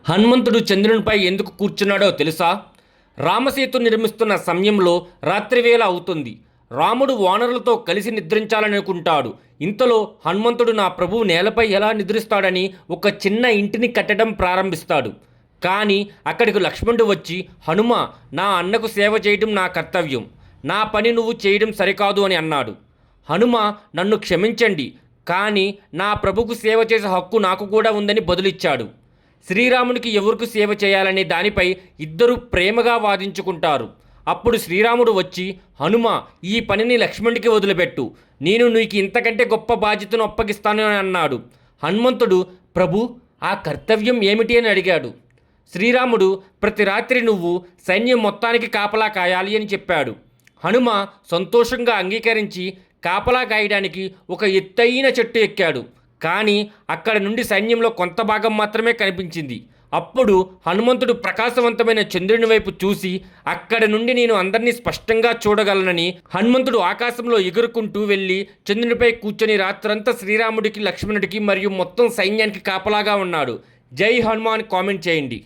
హనుమంతుడు చంద్రునిపై ఎందుకు కూర్చున్నాడో తెలుసా? రామసేతు నిర్మిస్తున్న సమయంలో రాత్రివేళ అవుతుంది. రాముడు వానరులతో కలిసి నిద్రించాలనుకుంటాడు. ఇంతలో హనుమంతుడు నా ప్రభువు నేలపై ఎలా నిద్రిస్తాడని ఒక చిన్న ఇంటిని కట్టడం ప్రారంభిస్తాడు. కానీ అక్కడికి లక్ష్మణుడు వచ్చి, హనుమ, నా అన్నకు సేవ చేయడం నా కర్తవ్యం, నా పని నువ్వు చేయడం సరికాదు అని అన్నాడు. హనుమ, నన్ను క్షమించండి, కానీ నా ప్రభుకు సేవ చేసే హక్కు నాకు కూడా ఉందని బదులిచ్చాడు. శ్రీరామునికి ఎవరికి సేవ చేయాలనే దానిపై ఇద్దరు ప్రేమగా వాదించుకుంటారు. అప్పుడు శ్రీరాముడు వచ్చి, హనుమ, ఈ పనిని లక్ష్మణుడికి వదిలిపెట్టు, నేను నీకు ఇంతకంటే గొప్ప బాధ్యతను అప్పగిస్తాను అని అన్నాడు. హనుమంతుడు, ప్రభు, ఆ కర్తవ్యం ఏమిటి అని అడిగాడు. శ్రీరాముడు, ప్రతి రాత్రి నువ్వు సైన్యం మొత్తానికి కాపలా కాయాలి అని చెప్పాడు. హనుమ సంతోషంగా అంగీకరించి కాపలా కాయడానికి ఒక ఎత్తైన చెట్టు ఎక్కాడు. కానీ అక్కడ నుండి సైన్యంలో కొంత భాగం మాత్రమే కనిపించింది. అప్పుడు హనుమంతుడు ప్రకాశవంతమైన చంద్రుని వైపు చూసి, అక్కడ నుండి నేను అందరినీ స్పష్టంగా చూడగలనని హనుమంతుడు ఆకాశంలో ఎగురుకుంటూ వెళ్ళి చంద్రునిపై కూర్చొని రాత్రంతా శ్రీరాముడికి, లక్ష్మణుడికి మరియు మొత్తం సైన్యానికి కాపలాగా ఉన్నాడు. జై హనుమాన్ కామెంట్ చేయండి.